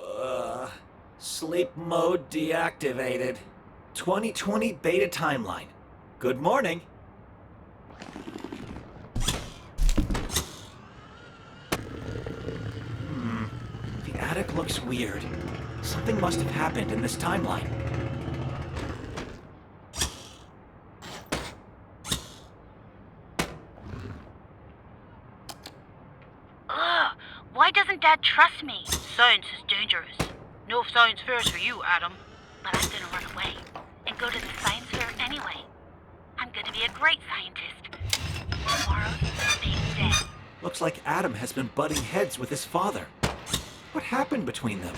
Uh, Sleep mode deactivated. 2020 beta timeline. Good morning. The attic looks weird. Something must have happened in this timeline. Ugh, why doesn't Dad trust me? Science is dangerous. No science fairs for you, Adam. But I'm gonna run away and go to the science fair anyway. I'm gonna be a great scientist. Tomorrow's the big day. Looks like Adam has been butting heads with his father. What happened between them?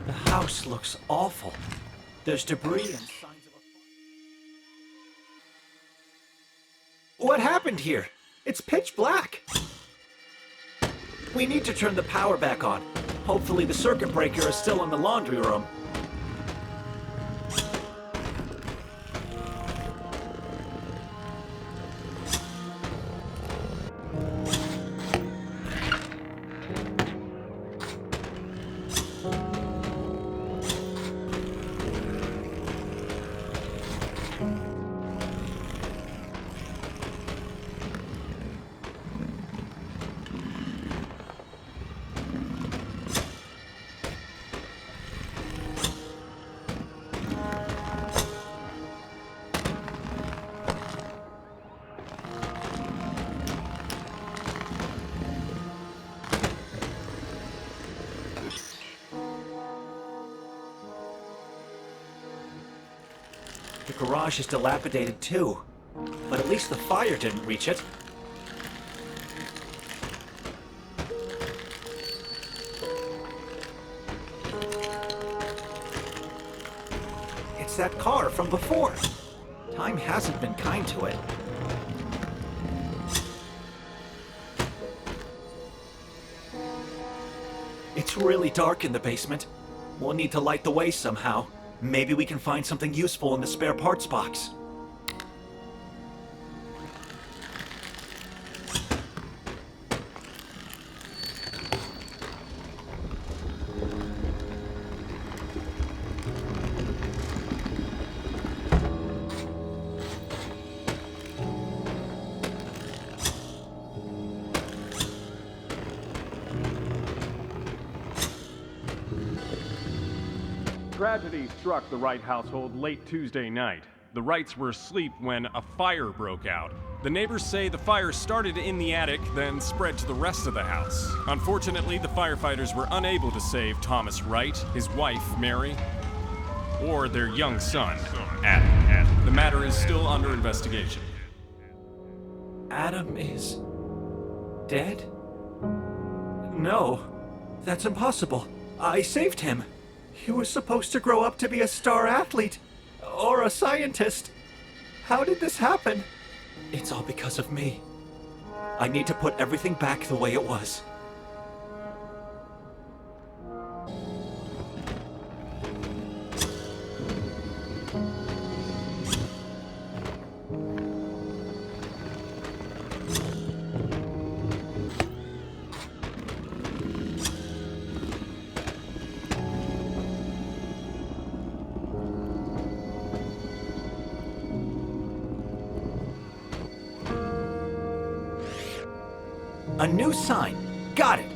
The house looks awful. There's debris and signs of a fire. What happened here? It's pitch black. We need to turn the power back on. Hopefully the circuit breaker is still in the laundry room. The garage is dilapidated too, but at least the fire didn't reach it. It's that car from before. Time hasn't been kind to it. It's really dark in the basement. We'll need to light the way somehow. Maybe we can find something useful in the spare parts box. Tragedy struck the Wright household late Tuesday night. The Wrights were asleep when a fire broke out. The neighbors say the fire started in the attic, then spread to the rest of the house. Unfortunately, the firefighters were unable to save Thomas Wright, his wife, Mary, or their young son, Adam. The matter is still under investigation. Adam is dead? No, that's impossible. I saved him. He was supposed to grow up to be a star athlete or a scientist. How did this happen? It's all because of me. I need to put everything back the way it was. A new sign. Got it.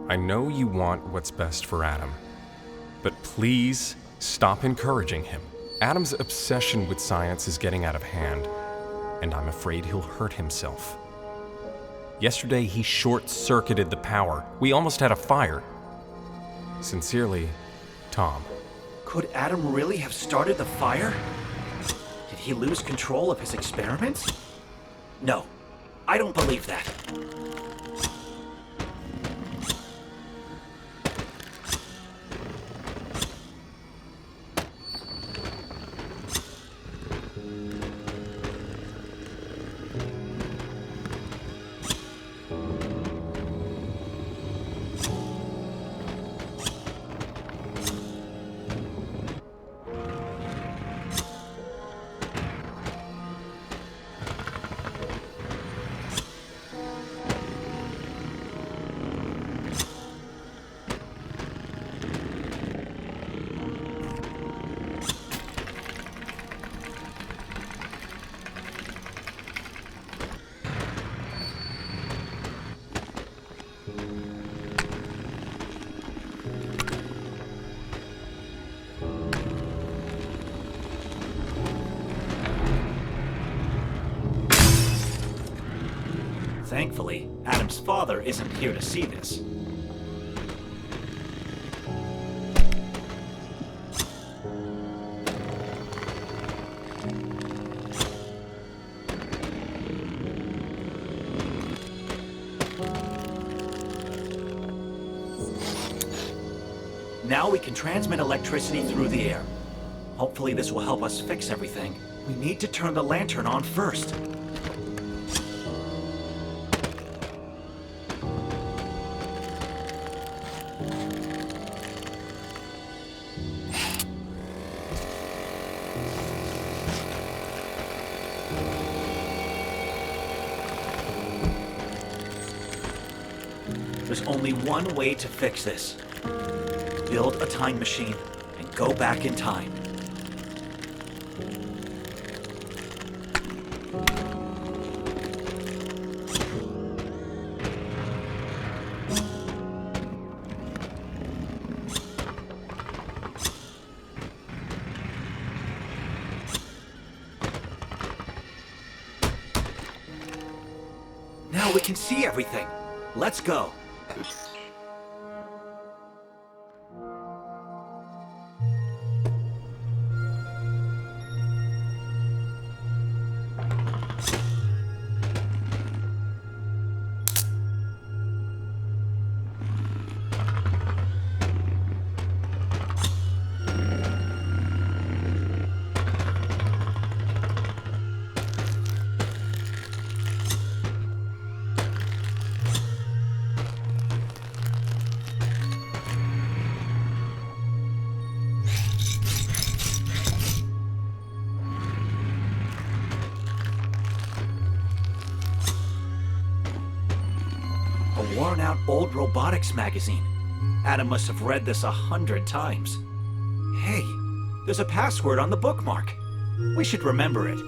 I know you want what's best for Adam, but please stop encouraging him. Adam's obsession with science is getting out of hand, and I'm afraid he'll hurt himself. Yesterday, he short-circuited the power. We almost had a fire. Sincerely, Tom. Could Adam really have started the fire? Did he lose control of his experiments? No, I don't believe that. Thankfully, Adam's father isn't here to see this. Now we can transmit electricity through the air. Hopefully this will help us fix everything. We need to turn the lantern on first. There's only one way to fix this. Build a time machine and go back in time. Now we can see everything. Let's go. A worn-out old robotics magazine. Adam must have read this 100 times. Hey, there's a password on the bookmark. We should remember it.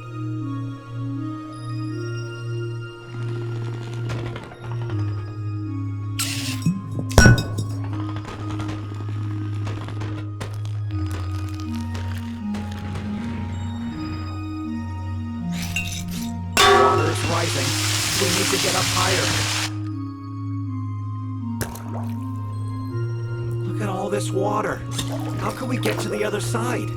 Water is rising. We need to get up higher. Look at all this water. How can we get to the other side?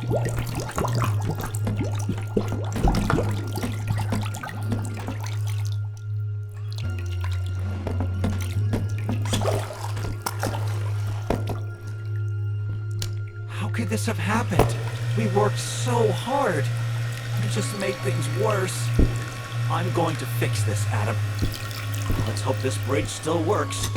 How could this have happened? We worked so hard. You just made things worse. I'm going to fix this, Adam. Let's hope this bridge still works.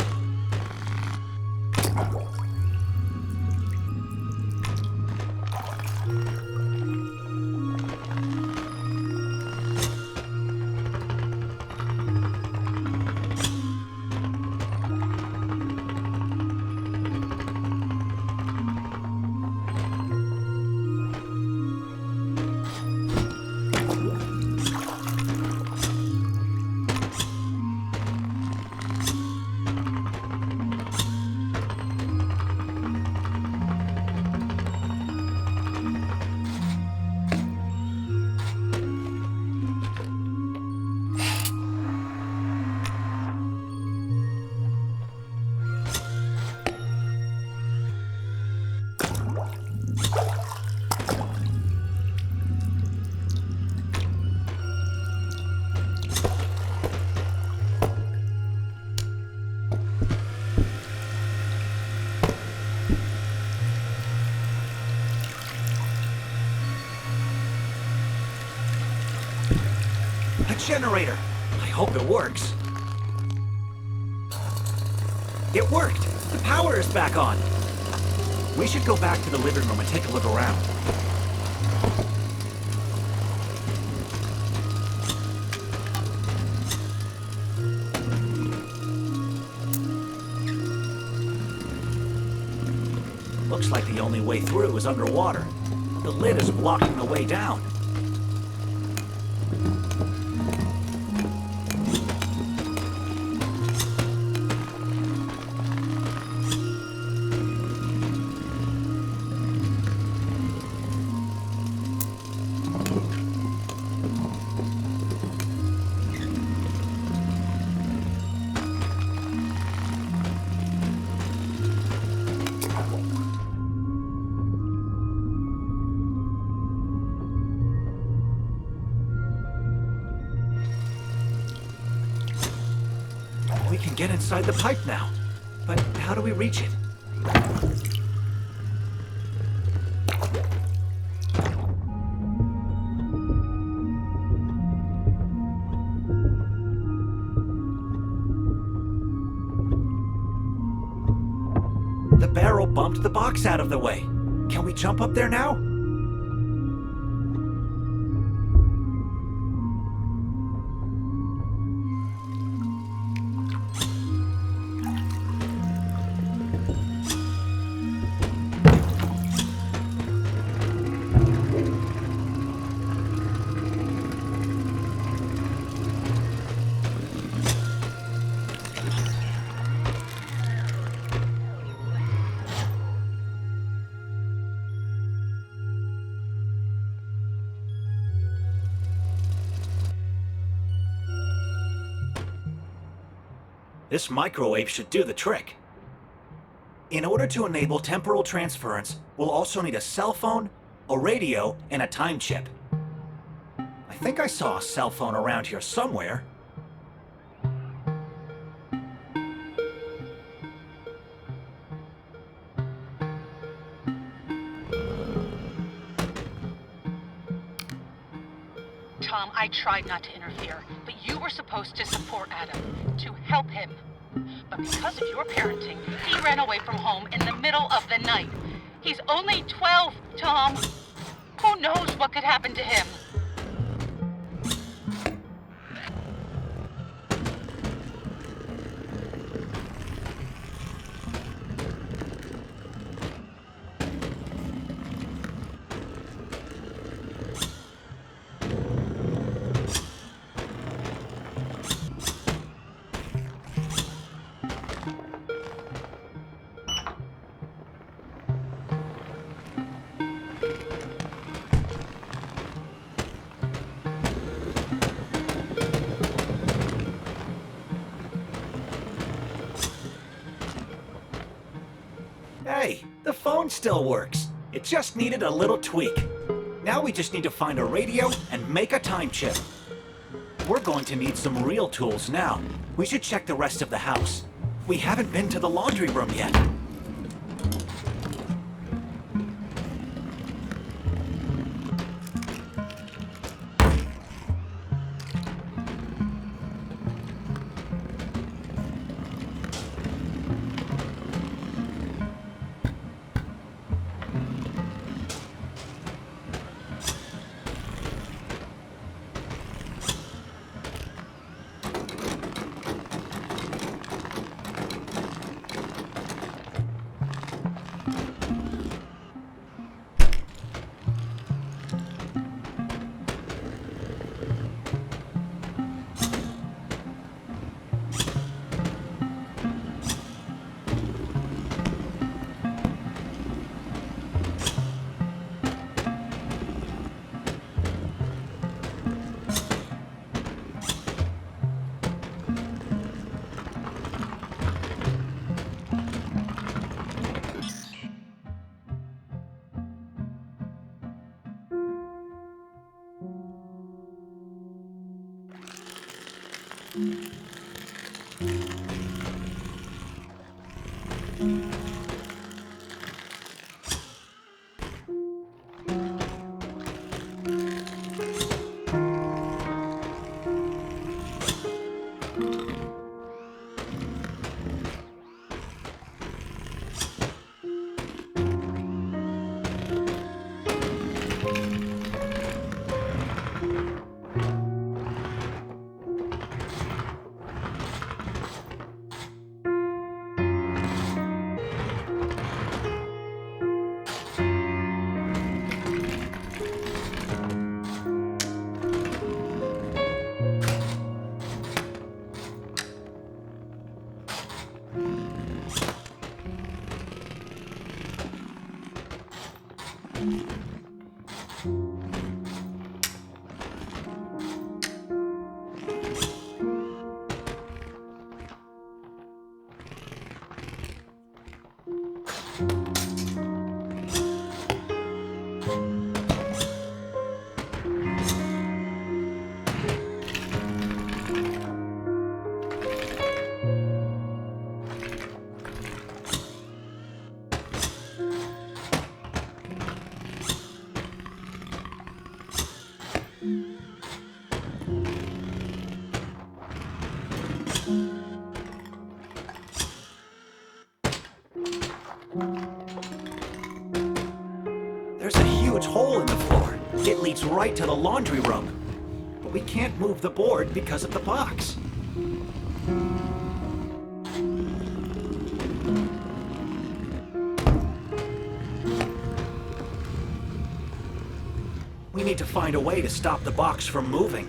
A generator! I hope it works. It worked! The power is back on! We should go back to the living room and take a look around. Looks like the only way through is underwater. The lid is blocking the way down. We can get inside the pipe now. But how do we reach it? The barrel bumped the box out of the way. Can we jump up there now? This microwave should do the trick. In order to enable temporal transference, we'll also need a cell phone, a radio, and a time chip. I think I saw a cell phone around here somewhere. Tom, I tried not to interfere, but you were supposed to support Adam, to help him. But because of your parenting, he ran away from home in the middle of the night. He's only 12, Tom. Who knows what could happen to him? Hey, the phone still works. It just needed a little tweak. Now we just need to find a radio and make a time chip. We're going to need some real tools now. We should check the rest of the house. We haven't been to the laundry room yet. There's a huge hole in the floor. It leads right to the laundry room. But we can't move the board because of the box. We need to find a way to stop the box from moving.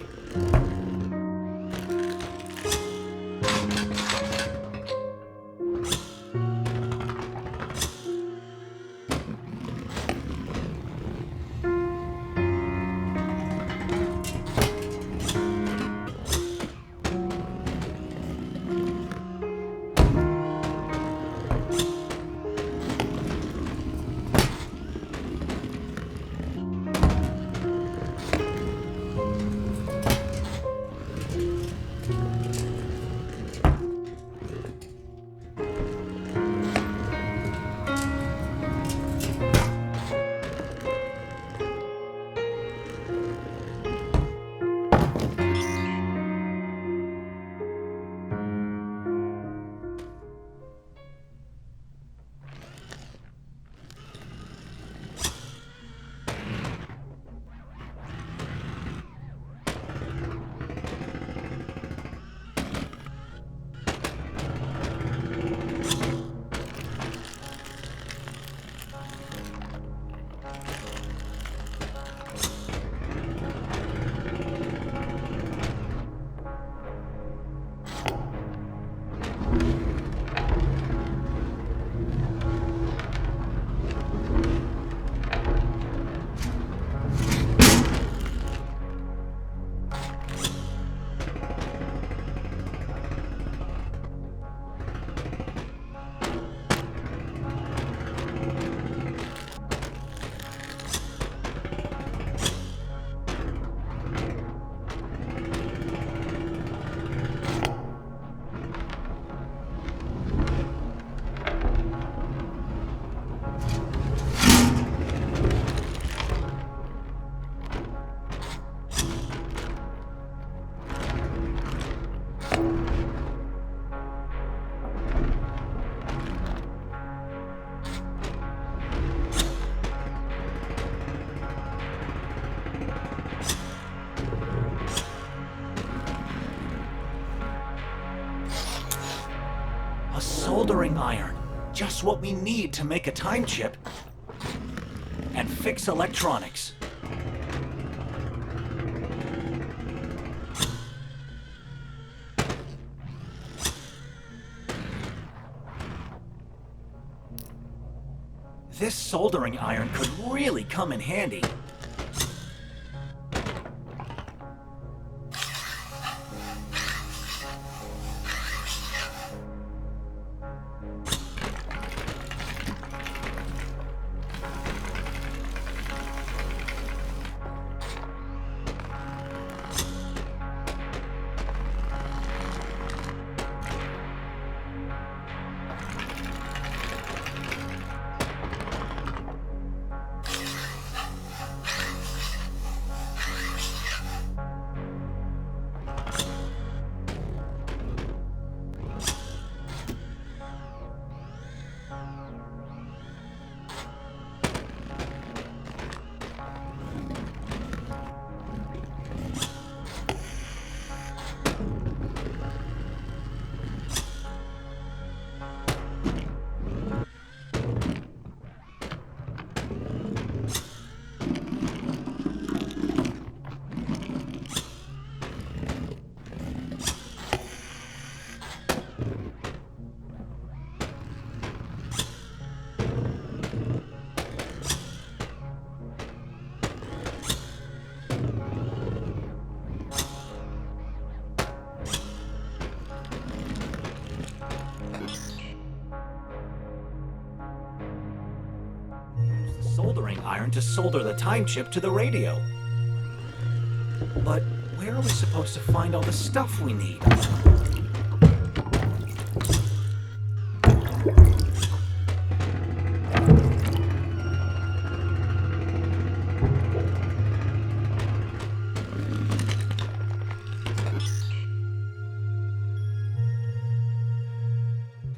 soldering iron. Just what we need to make a time chip and fix electronics. This soldering iron could really come in handy. Soldering iron to solder the time chip to the radio. But where are we supposed to find all the stuff we need?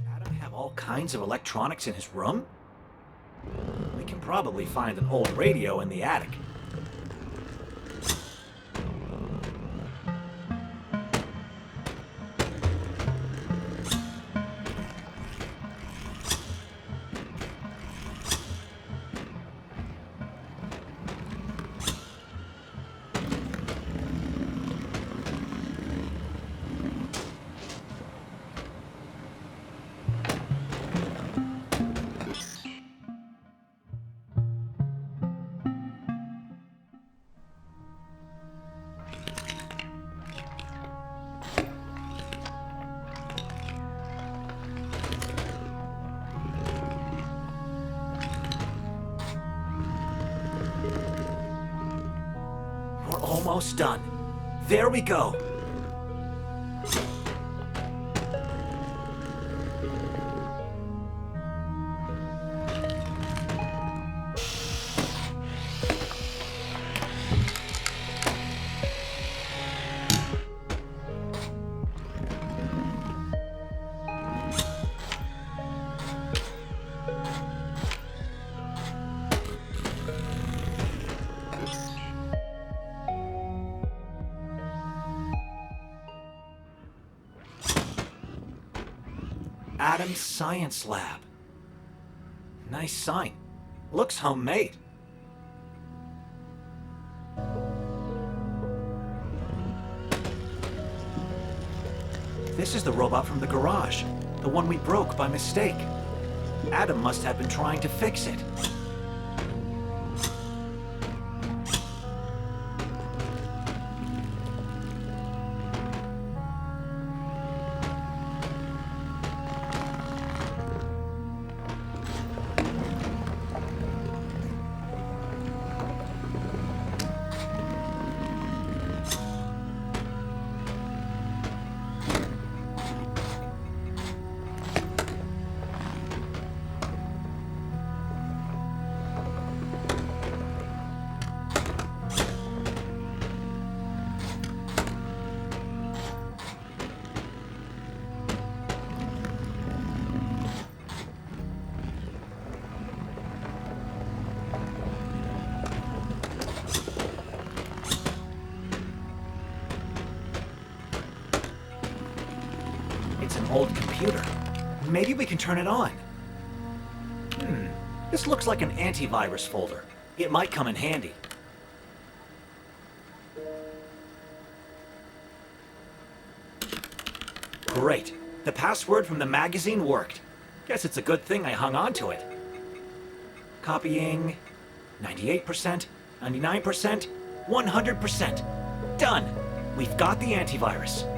Adam have all kinds of electronics in his room? We can probably find an old radio in the attic. Almost done. There we go. Adam's Science Lab. Nice sign. Looks homemade. This is the robot from the garage. The one we broke by mistake. Adam must have been trying to fix it. It's an old computer. Maybe we can turn it on. This looks like an antivirus folder. It might come in handy. Great. The password from the magazine worked. Guess it's a good thing I hung on to it. Copying. 98%, 99%, 100%. Done! We've got the antivirus.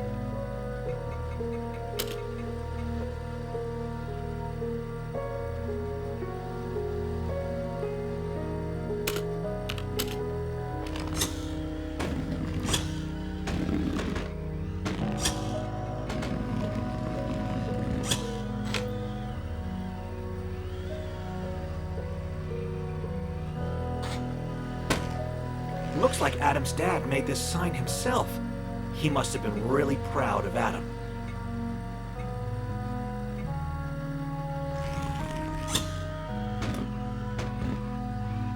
Looks like Adam's dad made this sign himself. He must have been really proud of Adam.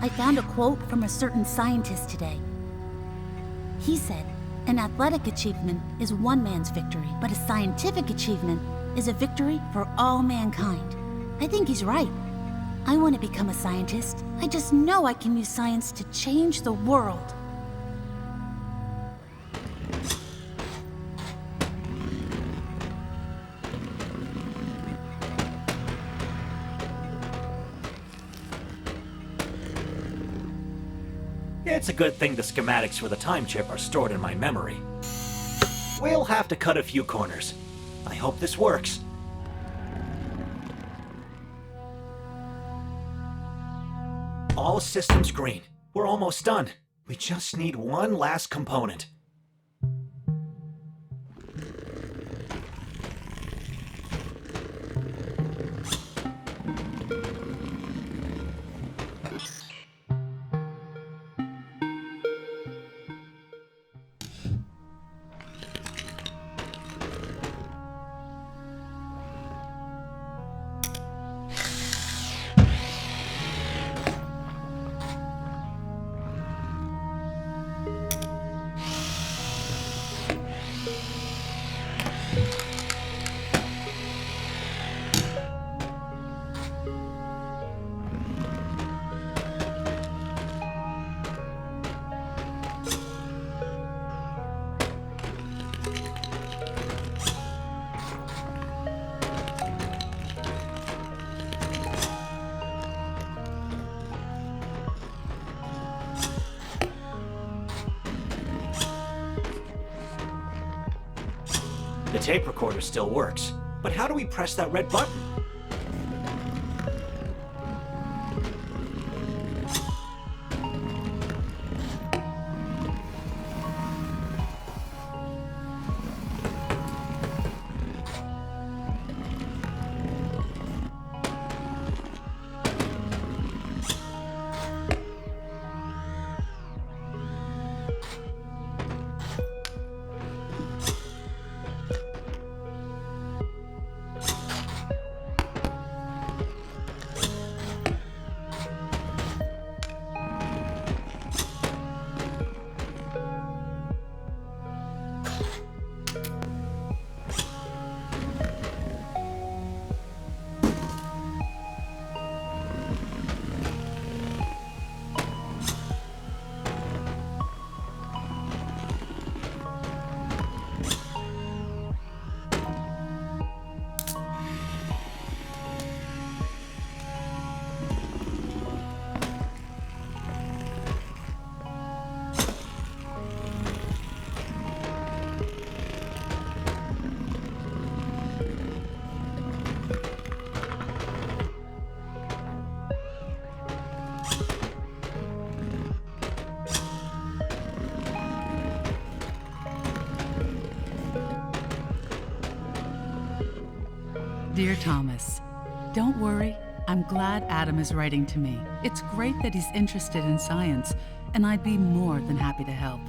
I found a quote from a certain scientist today. He said, "An athletic achievement is one man's victory, but a scientific achievement is a victory for all mankind." I think he's right. I want to become a scientist. I just know I can use science to change the world. It's a good thing the schematics for the time chip are stored in my memory. We'll have to cut a few corners. I hope this works. All systems green. We're almost done. We just need one last component. The tape recorder still works, but how do we press that red button? Dear Thomas, don't worry. I'm glad Adam is writing to me. It's great that he's interested in science, and I'd be more than happy to help.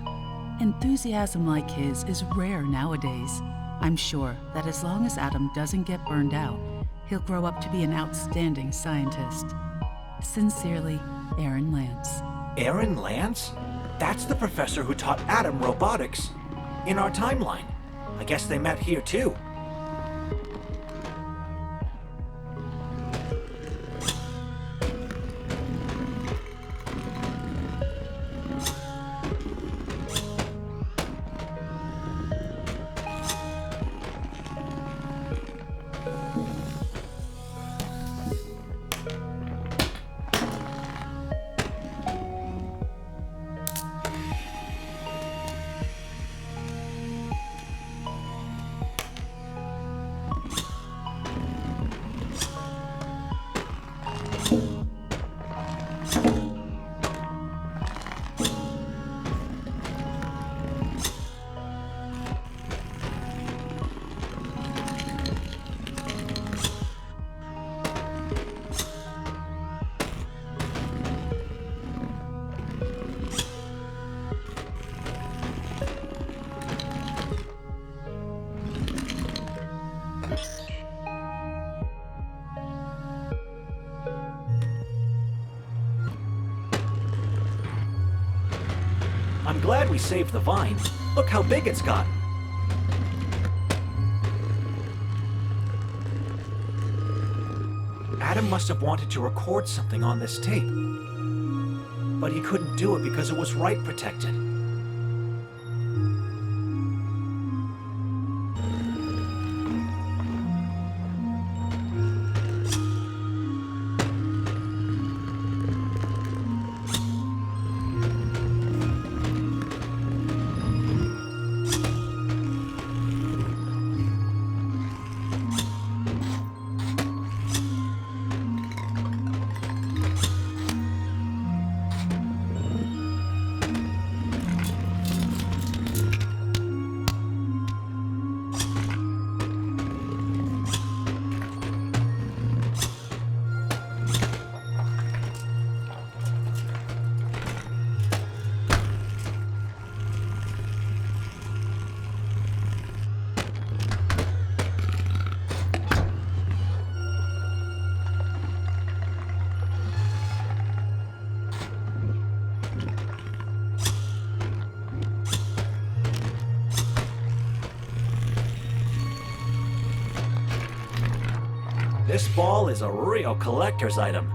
Enthusiasm like his is rare nowadays. I'm sure that as long as Adam doesn't get burned out, he'll grow up to be an outstanding scientist. Sincerely, Aaron Lance. Aaron Lance? That's the professor who taught Adam robotics. In our timeline. I guess they met here too. I'm glad we saved the vine. Look how big it's gotten. Adam must have wanted to record something on this tape. But he couldn't do it because it was write protected. This ball is a real collector's item.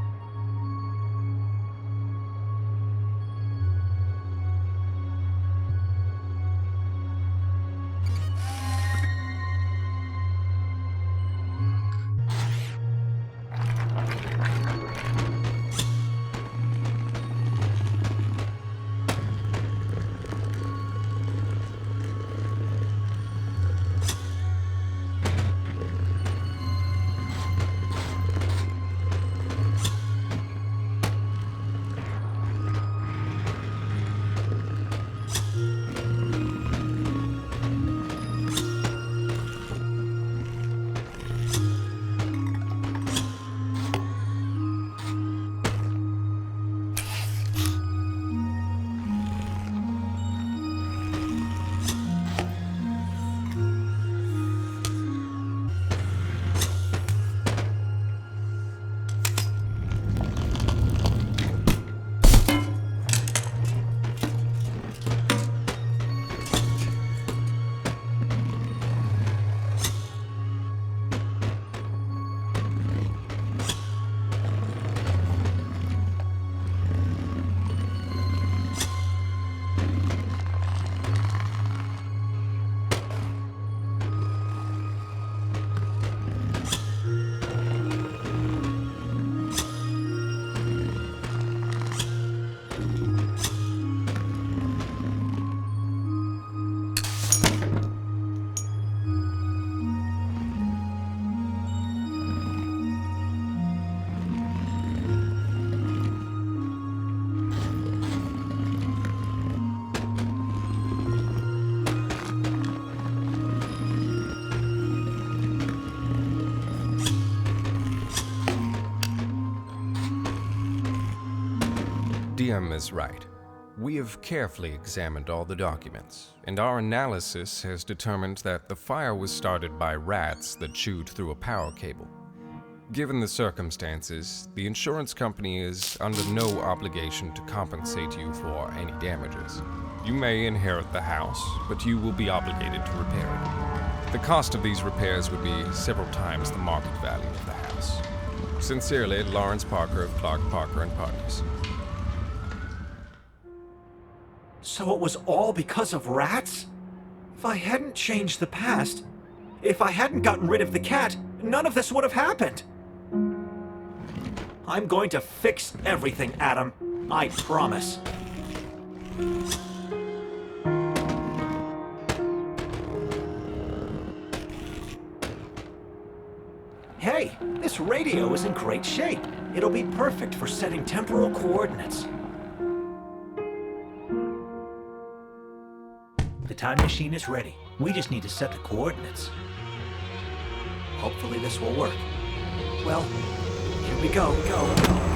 DM is right. We have carefully examined all the documents, and our analysis has determined that the fire was started by rats that chewed through a power cable. Given the circumstances, the insurance company is under no obligation to compensate you for any damages. You may inherit the house, but you will be obligated to repair it. The cost of these repairs would be several times the market value of the house. Sincerely, Lawrence Parker of Clark Parker and Partners. So it was all because of rats? If I hadn't changed the past, if I hadn't gotten rid of the cat, none of this would have happened. I'm going to fix everything, Adam. I promise. Hey, this radio is in great shape. It'll be perfect for setting temporal coordinates. The time machine is ready. We just need to set the coordinates. Hopefully this will work. Well, here we go.